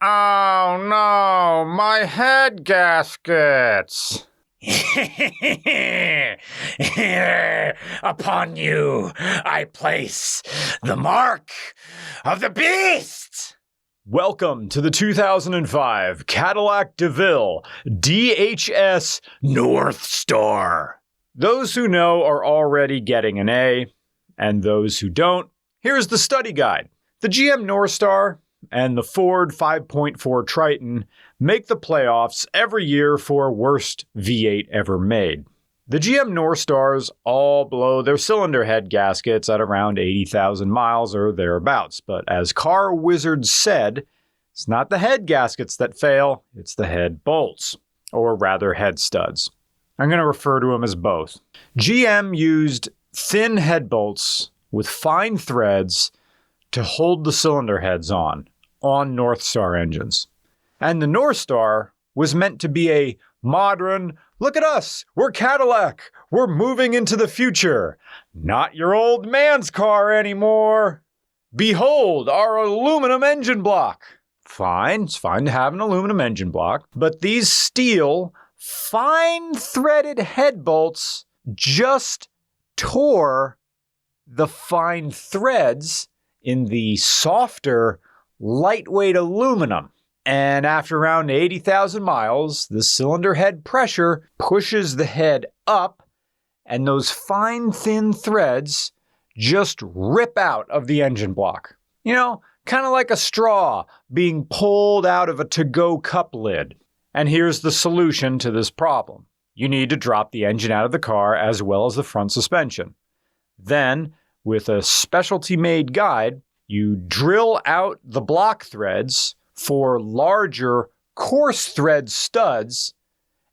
Oh no, my head gaskets! Upon you, I place the mark of the beast! Welcome to the 2005 Cadillac DeVille DHS North Star. Those who know are already getting an A, and those who don't, here's the study guide. The GM North Star and the Ford 5.4 Triton make the playoffs every year for worst V8 ever made. The GM North Stars all blow their cylinder head gaskets at around 80,000 miles or thereabouts, but as car wizards said, it's not the head gaskets that fail, it's the head bolts, or rather head studs. I'm going to refer to them as both. GM used thin head bolts with fine threads to hold the cylinder heads on North Star engines. And the North Star was meant to be a modern, look at us, we're Cadillac, we're moving into the future. Not your old man's car anymore. Behold our aluminum engine block. Fine, it's fine to have an aluminum engine block, but these steel, fine threaded head bolts just tore the fine threads in the softer, lightweight aluminum. And after around 80,000 miles, the cylinder head pressure pushes the head up, and those fine, thin threads just rip out of the engine block. You know, kind of like a straw being pulled out of a to-go cup lid. And here's the solution to this problem. You need to drop the engine out of the car as well as the front suspension. Then, with a specialty-made guide, you drill out the block threads for larger, coarse thread studs,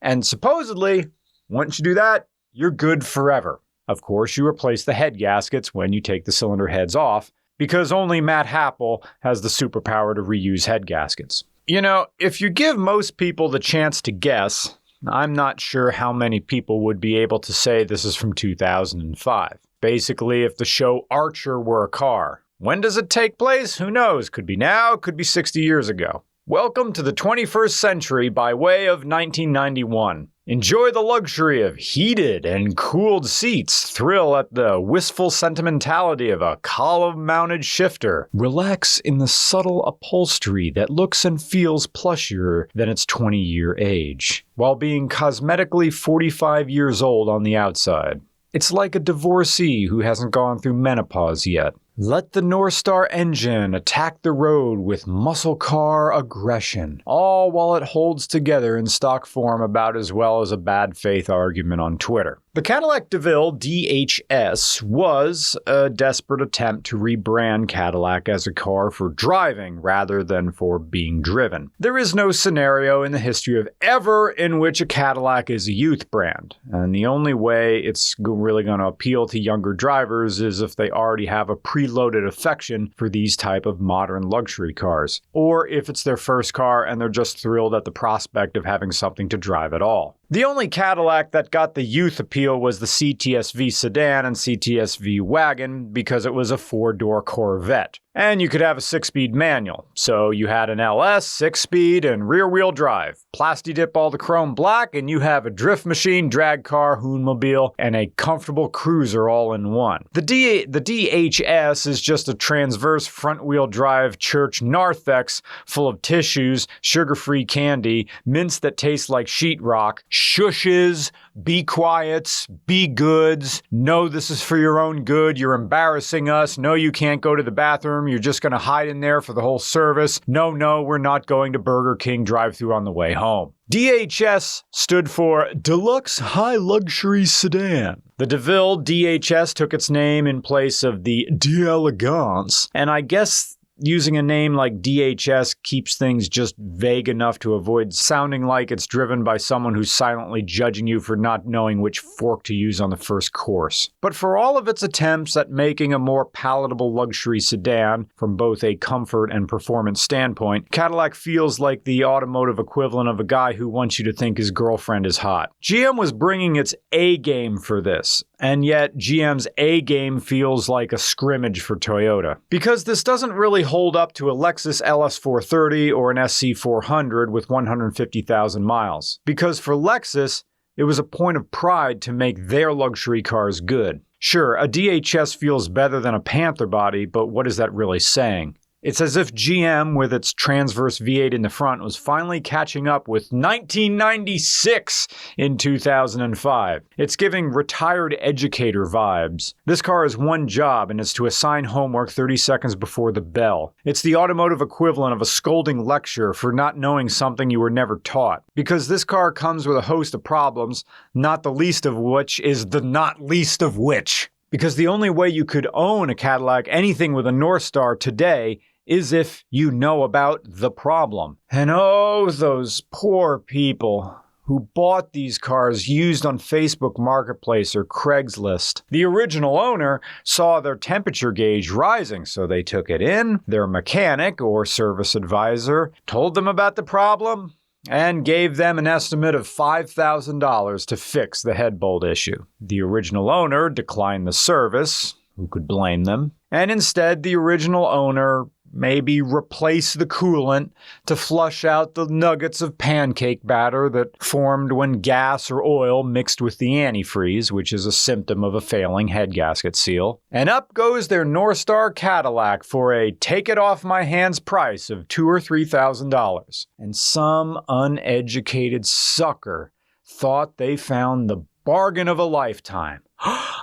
and supposedly, once you do that, you're good forever. Of course, you replace the head gaskets when you take the cylinder heads off, because only Matt Happel has the superpower to reuse head gaskets. You know, if you give most people the chance to guess, I'm not sure how many people would be able to say this is from 2005. Basically, if the show Archer were a car. When does it take place? Who knows? Could be now, could be 60 years ago. Welcome to the 21st century by way of 1991. Enjoy the luxury of heated and cooled seats. Thrill at the wistful sentimentality of a column-mounted shifter. Relax in the subtle upholstery that looks and feels plushier than its 20-year age, while being cosmetically 45 years old on the outside. It's like a divorcee who hasn't gone through menopause yet. Let the North Star engine attack the road with muscle car aggression, all while it holds together in stock form about as well as a bad faith argument on Twitter. The Cadillac DeVille DHS was a desperate attempt to rebrand Cadillac as a car for driving rather than for being driven. There is no scenario in the history of ever in which a Cadillac is a youth brand, and the only way it's really going to appeal to younger drivers is if they already have a preloaded affection for these type of modern luxury cars, or if it's their first car and they're just thrilled at the prospect of having something to drive at all. The only Cadillac that got the youth appeal was the CTS-V sedan and CTS-V wagon because it was a 4-door Corvette. And you could have a 6-speed manual. So you had an LS, 6-speed, and rear-wheel drive. Plasti-dip all the chrome black, and you have a drift machine, drag car, hoonmobile, and a comfortable cruiser all in one. The DHS is just a transverse front-wheel drive church narthex full of tissues, sugar-free candy, mints that taste like sheetrock, shushes, be quiets, be goods, no, this is for your own good, you're embarrassing us, no, you can't go to the bathroom, you're just going to hide in there for the whole service, no, we're not going to Burger King drive-thru on the way home. DHS stood for Deluxe High Luxury Sedan. The DeVille DHS took its name in place of the D'Elegance, and I guess using a name like DHS keeps things just vague enough to avoid sounding like it's driven by someone who's silently judging you for not knowing which fork to use on the first course. But for all of its attempts at making a more palatable luxury sedan from both a comfort and performance standpoint, Cadillac feels like the automotive equivalent of a guy who wants you to think his girlfriend is hot. GM was bringing its A game for this, And yet, GM's A game feels like a scrimmage for Toyota. Because this doesn't really hold up to a Lexus LS430 or an SC400 with 150,000 miles. Because for Lexus, it was a point of pride to make their luxury cars good. Sure, a DHS feels better than a Panther body, but what is that really saying? It's as if GM, with its transverse V8 in the front, was finally catching up with 1996 in 2005. It's giving retired educator vibes. This car has one job, and it's to assign homework 30 seconds before the bell. It's the automotive equivalent of a scolding lecture for not knowing something you were never taught. Because this car comes with a host of problems, not the least of which is the not least of which. Because the only way you could own a Cadillac, anything with a North Star today, is if you know about the problem. And oh, those poor people who bought these cars used on Facebook Marketplace or Craigslist. The original owner saw their temperature gauge rising, so they took it in. Their mechanic or service advisor told them about the problem and gave them an estimate of $5,000 to fix the head bolt issue. The original owner declined the service. Who could blame them? And instead, the original owner maybe replace the coolant to flush out the nuggets of pancake batter that formed when gas or oil mixed with the antifreeze, which is a symptom of a failing head gasket seal. And up goes their North Star Cadillac for a take-it-off-my-hands price of $2,000 or $3,000. And some uneducated sucker thought they found the bargain of a lifetime.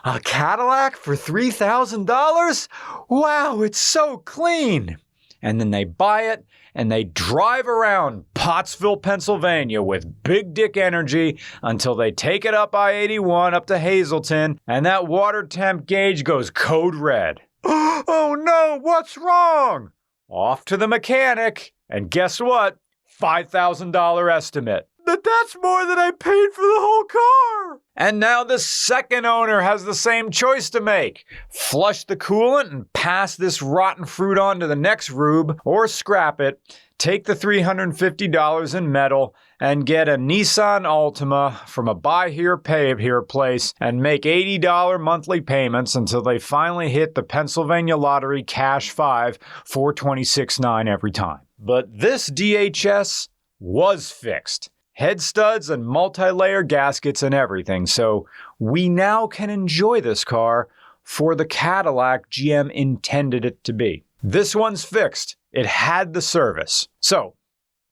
A Cadillac for $3,000? Wow, it's so clean! And then they buy it and they drive around Pottsville, Pennsylvania with big dick energy until they take it up I-81 up to Hazleton and that water temp gauge goes code red. Oh no, what's wrong? Off to the mechanic, and guess what? $5,000 estimate. That's more than I paid for the whole car! And now the second owner has the same choice to make. Flush the coolant and pass this rotten fruit on to the next rube, or scrap it, take the $350 in metal, and get a Nissan Altima from a buy here, pay here place, and make $80 monthly payments until they finally hit the Pennsylvania Lottery Cash 5 $426.9 every time. But this DHS was fixed. Head studs and multi-layer gaskets and everything, so we now can enjoy this car for the Cadillac GM intended it to be. This one's fixed. It had the service. So,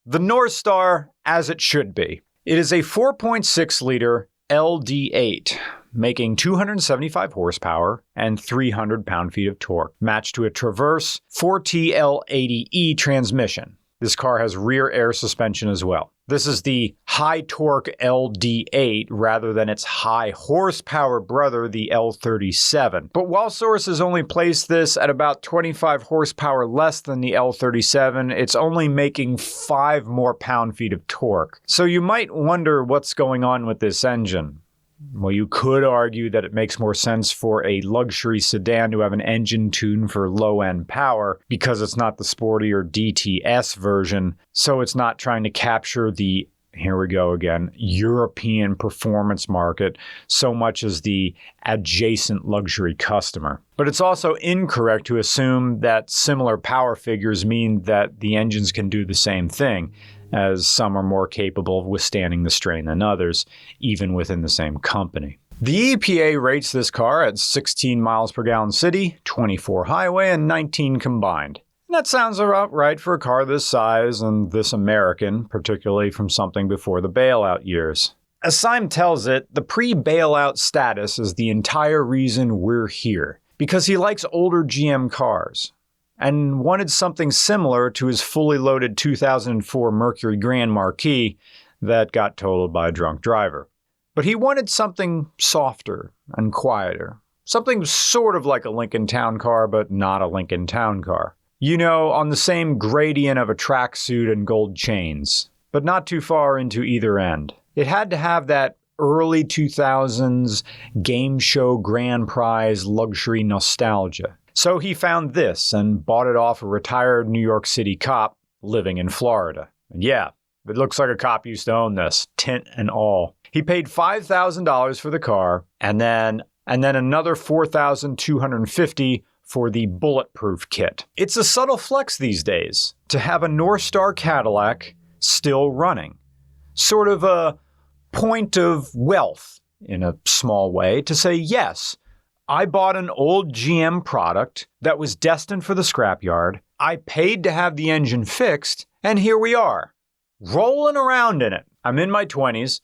the North Star as it should be. It is a 4.6-liter LD8, making 275 horsepower and 300 pound-feet of torque, matched to a Traverse 4TL80E transmission. This car has rear air suspension as well. This is the high-torque LD8 rather than its high-horsepower brother, the L37. But while sources only place this at about 25 horsepower less than the L37, it's only making 5 more pound-feet of torque. So you might wonder what's going on with this engine. Well, you could argue that it makes more sense for a luxury sedan to have an engine tuned for low-end power because it's not the sportier DTS version, so it's not trying to capture the, here we go again, European performance market so much as the adjacent luxury customer. But it's also incorrect to assume that similar power figures mean that the engines can do the same thing, as some are more capable of withstanding the strain than others, even within the same company. The EPA rates this car at 16 miles per gallon city, 24 highway, and 19 combined. And that sounds about right for a car this size and this American, particularly from something before the bailout years. As Syme tells it, the pre-bailout status is the entire reason we're here, because he likes older GM cars and wanted something similar to his fully loaded 2004 Mercury Grand Marquis that got totaled by a drunk driver. But he wanted something softer and quieter. Something sort of like a Lincoln Town Car, but not a Lincoln Town Car. You know, on the same gradient of a tracksuit and gold chains, but not too far into either end. It had to have that early 2000s game show grand prize luxury nostalgia. So he found this and bought it off a retired New York City cop living in Florida. And yeah, it looks like a cop used to own this, tint and all. He paid $5,000 for the car, and then and then another $4,250 for the bulletproof kit. It's a subtle flex these days to have a North Star Cadillac still running. Sort of a point of wealth in a small way to say, yes, I bought an old GM product that was destined for the scrapyard. I paid to have the engine fixed, and here we are, rolling around in it. I'm in my 20s,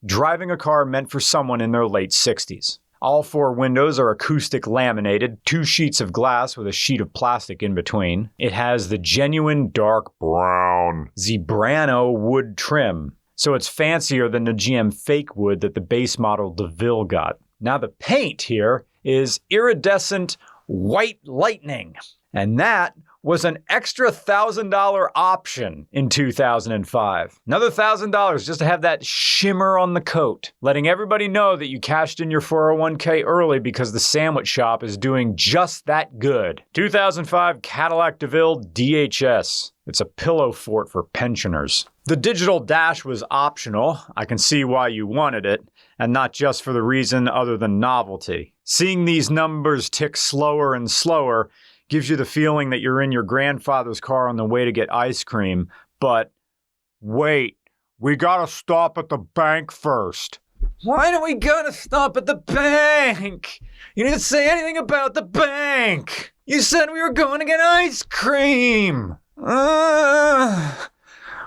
driving a car meant for someone in their late 60s. All 4 windows are acoustic laminated, 2 sheets of glass with a sheet of plastic in between. It has the genuine dark brown Zebrano wood trim, so it's fancier than the GM fake wood that the base model DeVille got. Now the paint here is iridescent white lightning, and that was an extra $1,000 option in 2005. Another $1,000 just to have that shimmer on the coat, letting everybody know that you cashed in your 401k early because the sandwich shop is doing just that good. 2005 Cadillac DeVille DHS. It's a pillow fort for pensioners. The digital dash was optional. I can see why you wanted it, and not just for the reason other than novelty. Seeing these numbers tick slower and slower gives you the feeling that you're in your grandfather's car on the way to get ice cream, but wait, we gotta stop at the bank first. Why do we gotta stop at the bank? You didn't say anything about the bank. You said we were going to get ice cream. We're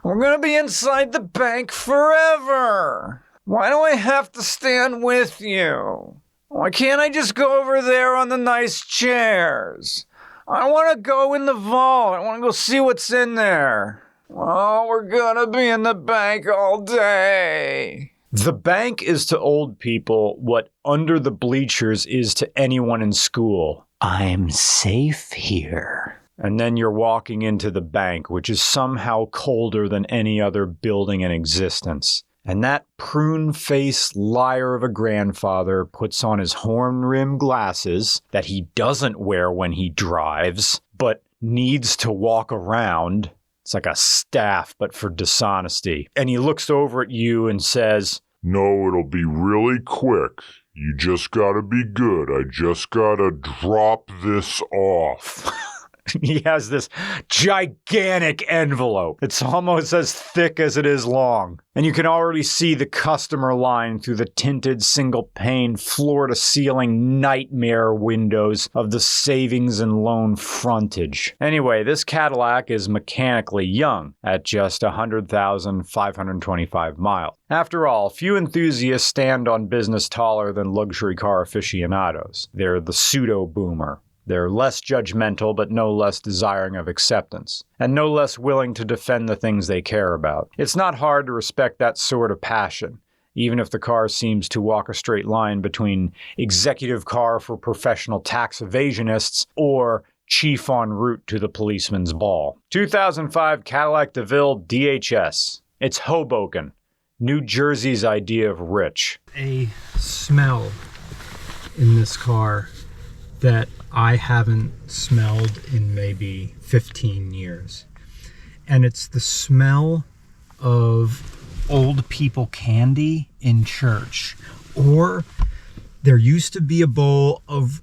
gonna be inside the bank forever. Why do I have to stand with you? Why can't I just go over there on the nice chairs? I want to go in the vault. I want to go see what's in there. Oh, we're gonna be in the bank all day. The bank is to old people what under the bleachers is to anyone in school. I'm safe here. And then you're walking into the bank, which is somehow colder than any other building in existence. And that prune-faced liar of a grandfather puts on his horn-rimmed glasses that he doesn't wear when he drives, but needs to walk around. It's like a staff, but for dishonesty. And he looks over at you and says, "No, it'll be really quick. You just gotta be good. I just gotta drop this off." He has this gigantic envelope. It's almost as thick as it is long. And you can already see the customer line through the tinted single-pane, floor-to-ceiling nightmare windows of the savings and loan frontage. Anyway, this Cadillac is mechanically young at just 100,525 miles. After all, few enthusiasts stand on business taller than luxury car aficionados. They're the pseudo-boomer. They're less judgmental, but no less desiring of acceptance, and no less willing to defend the things they care about. It's not hard to respect that sort of passion, even if the car seems to walk a straight line between executive car for professional tax evasionists or chief en route to the policeman's ball. 2005 Cadillac DeVille DHS. It's Hoboken, New Jersey's idea of rich. A smell in this car that I haven't smelled in maybe 15 years. And it's the smell of old people candy in church. Or there used to be a bowl of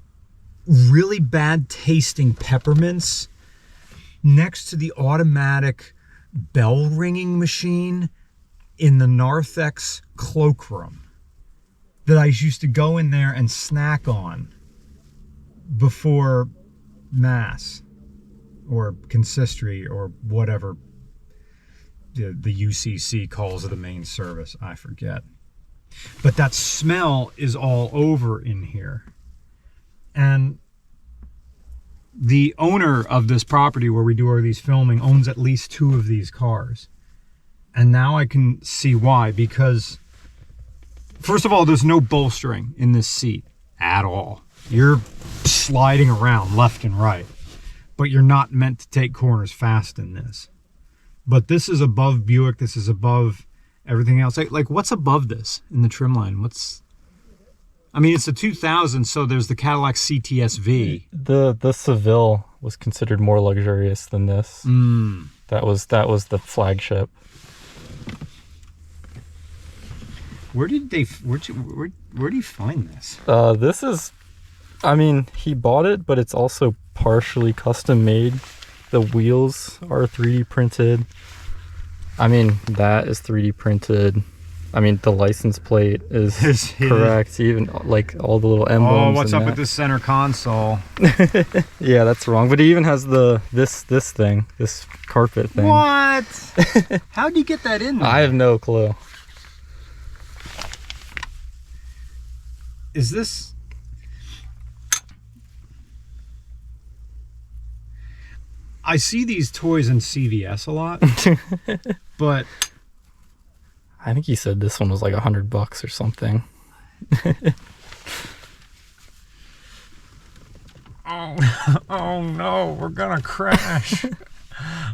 really bad tasting peppermints next to the automatic bell ringing machine in the narthex cloakroom that I used to go in there and snack on before Mass or consistory or whatever the UCC calls the main service. I forget. But that smell is all over in here. And the owner of this property where we do all these filming owns at least 2 of these cars. And now I can see why. Because, first of all, there's no bolstering in this seat at all. You're sliding around left and right, but you're not meant to take corners fast in this. But this is above Buick. This is above everything else. Like what's above this in the trim line? I mean, it's a 2000, so there's the Cadillac CTS-V. The Seville was considered more luxurious than this. That was the flagship. Where do you find this? This is, I mean, he bought it, but it's also partially custom made. The wheels are 3D printed. I mean, that is 3D printed. I mean, the license plate is correct. Even like all the little emblems. Oh, what's up with the center console? Yeah, that's wrong. But he even has this thing, this carpet thing. What? How'd you get that in there? I have no clue. Is this... I see these toys in CVS a lot, but... I think he said this one was like $100 or something. Oh no, we're gonna crash.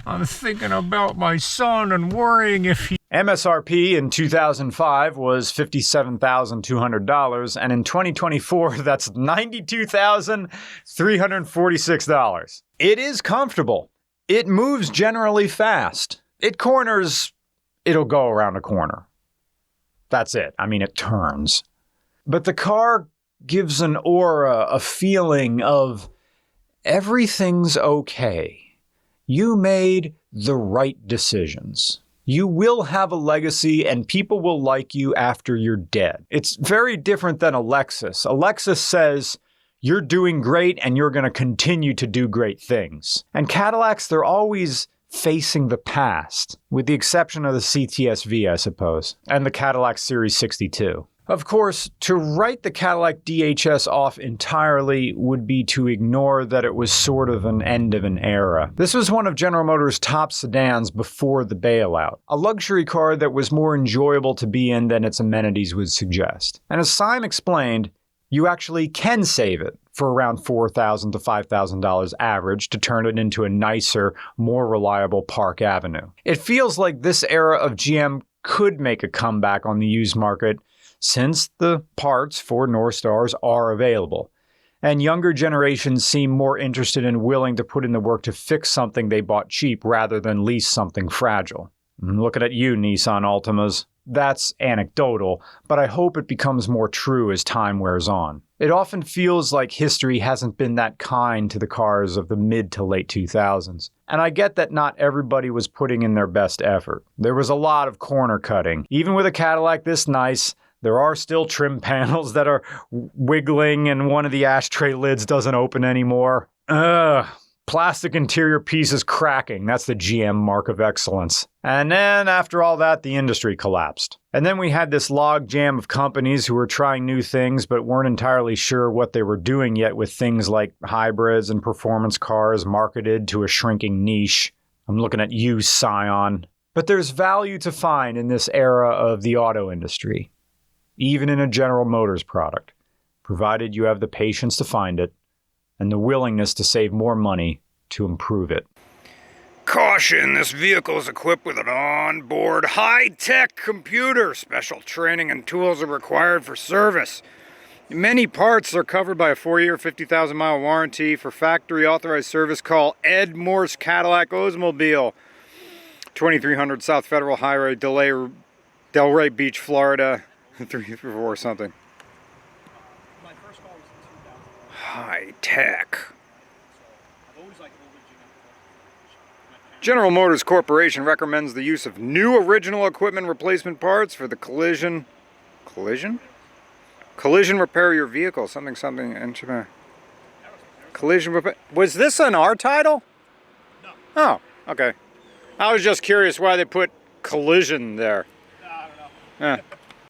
I'm thinking about my son and worrying if he... MSRP in 2005 was $57,200, and in 2024, that's $92,346. It is comfortable. It moves generally fast. It corners, it'll go around a corner. That's it. I mean, it turns. But the car gives an aura, a feeling of everything's okay. You made the right decisions. You will have a legacy and people will like you after you're dead. It's very different than a Lexus. A Lexus says you're doing great and you're going to continue to do great things. And Cadillacs, they're always facing the past, with the exception of the CTS-V, I suppose, and the Cadillac Series 62. Of course, to write the Cadillac DHS off entirely would be to ignore that it was sort of an end of an era. This was one of General Motors' top sedans before the bailout, a luxury car that was more enjoyable to be in than its amenities would suggest. And as Syme explained, you actually can save it for around $4,000 to $5,000 average to turn it into a nicer, more reliable Park Avenue. It feels like this era of GM could make a comeback on the used market, since the parts for North Stars are available, and younger generations seem more interested and willing to put in the work to fix something they bought cheap rather than lease something fragile. I'm looking at you, Nissan Altimas. That's anecdotal, but I hope it becomes more true as time wears on. It often feels like history hasn't been that kind to the cars of the mid to late 2000s. And I get that not everybody was putting in their best effort. There was a lot of corner cutting. Even with a Cadillac this nice, there are still trim panels that are wiggling and one of the ashtray lids doesn't open anymore. Plastic interior pieces cracking. That's the GM mark of excellence. And then after all that, the industry collapsed. And then we had this log jam of companies who were trying new things but weren't entirely sure what they were doing yet with things like hybrids and performance cars marketed to a shrinking niche. I'm looking at you, Scion. But there's value to find in this era of the auto industry, even in a General Motors product, provided you have the patience to find it and the willingness to save more money to improve it. Caution, this vehicle is equipped with an onboard high-tech computer. Special training and tools are required for service. Many parts are covered by a 4-year, 50,000-mile warranty. For factory authorized service, call Ed Morse Cadillac Oldsmobile, 2300 South Federal Highway, Delray Beach, Florida, 334 something. High tech. General Motors Corporation recommends the use of new original equipment replacement parts for the collision repair your vehicle. Collision repair. Was this on our title? No. Oh, okay. I was just curious why they put collision there. I don't know.